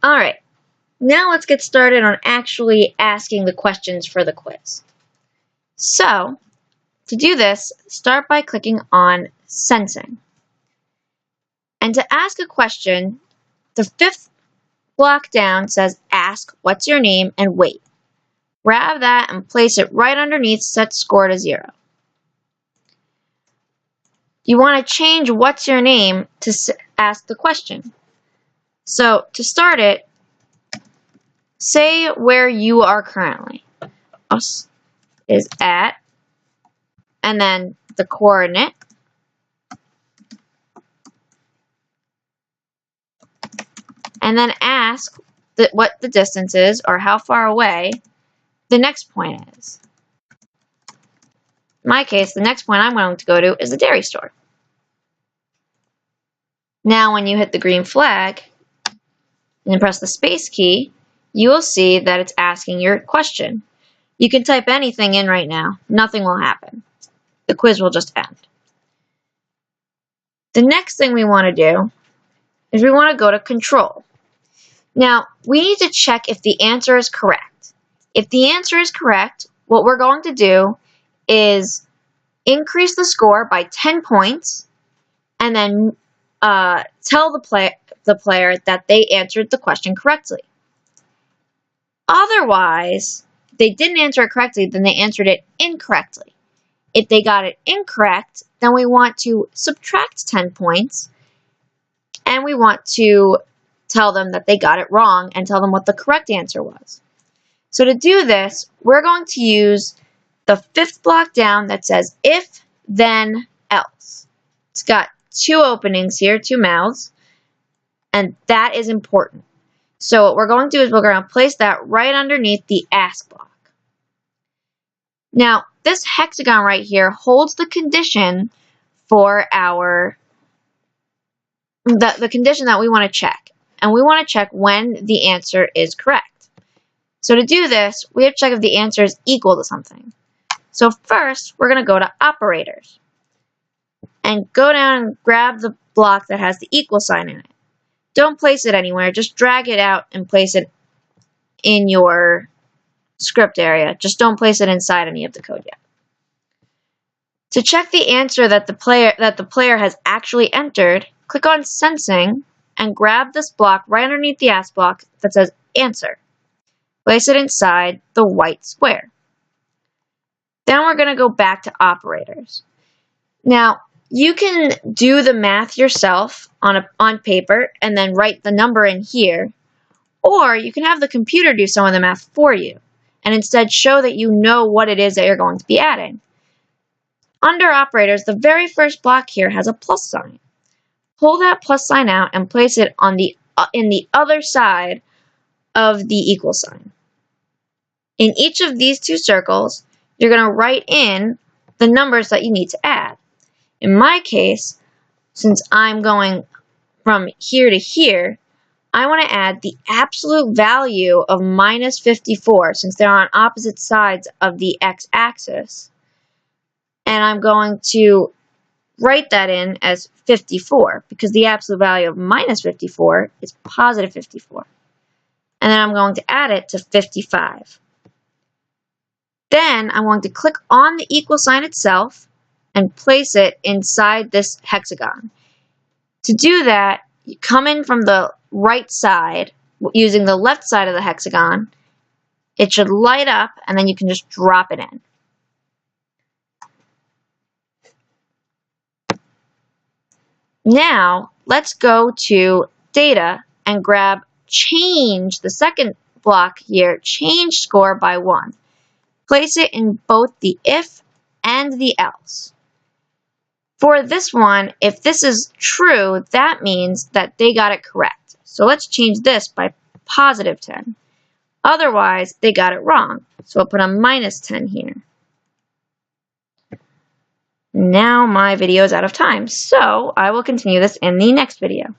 Alright, now let's get started on actually asking the questions for the quiz. So, to do this, start by clicking on Sensing. And to ask a question, the fifth block down says Ask What's Your Name and Wait. Grab that and place it right underneath Set Score to 0. You want to change What's Your Name to ask the question. So, to start it, say where you are currently. Us is at, and then the coordinate, and then ask what the distance is, or how far away the next point is. In my case, the next point I'm going to go to is the dairy store. Now when you hit the green flag and press the space key, you will see that it's asking your question. You can type anything in right now. Nothing will happen. The quiz will just end. The next thing we want to do is we want to go to Control. Now, we need to check if the answer is correct. If the answer is correct, what we're going to do is increase the score by 10 points and then tell the player that they answered the question correctly. Otherwise, if they didn't answer it correctly, then they answered it incorrectly. If they got it incorrect, then we want to subtract 10 points, and we want to tell them that they got it wrong and tell them what the correct answer was. So to do this, we're going to use the fifth block down that says if, then, else. It's got two openings here, two mouths, and that is important. So what we're going to do is we're going to place that right underneath the ask block. Now, this hexagon right here holds the condition for the condition that we want to check. And we want to check when the answer is correct. So to do this, we have to check if the answer is equal to something. So first, we're going to go to Operators. And go down and grab the block that has the equal sign in it. Don't place it anywhere, just drag it out and place it in your script area. Just don't place it inside any of the code yet. To check the answer that the player has actually entered, click on Sensing and grab this block right underneath the ask block that says Answer. Place it inside the white square. Then we're going to go back to Operators. Now, you can do the math yourself on paper and then write the number in here, or you can have the computer do some of the math for you and instead show that you know what it is that you're going to be adding. Under Operators, the very first block here has a plus sign. Pull that plus sign out and place it on in the other side of the equal sign. In each of these two circles, you're going to write in the numbers that you need to add. In my case, since I'm going from here to here, I want to add the absolute value of minus 54 since they're on opposite sides of the x-axis. And I'm going to write that in as 54 because the absolute value of minus 54 is positive 54. And then I'm going to add it to 55. Then I'm going to click on the equal sign itself and place it inside this hexagon. To do that, you come in from the right side using the left side of the hexagon. It should light up and then you can just drop it in. Now, let's go to Data and grab Change, the second block here, Change Score by 1. Place it in both the if and the else. For this one, if this is true, that means that they got it correct. So let's change this by positive 10. Otherwise, they got it wrong. So I'll put a minus 10 here. Now my video is out of time, so I will continue this in the next video.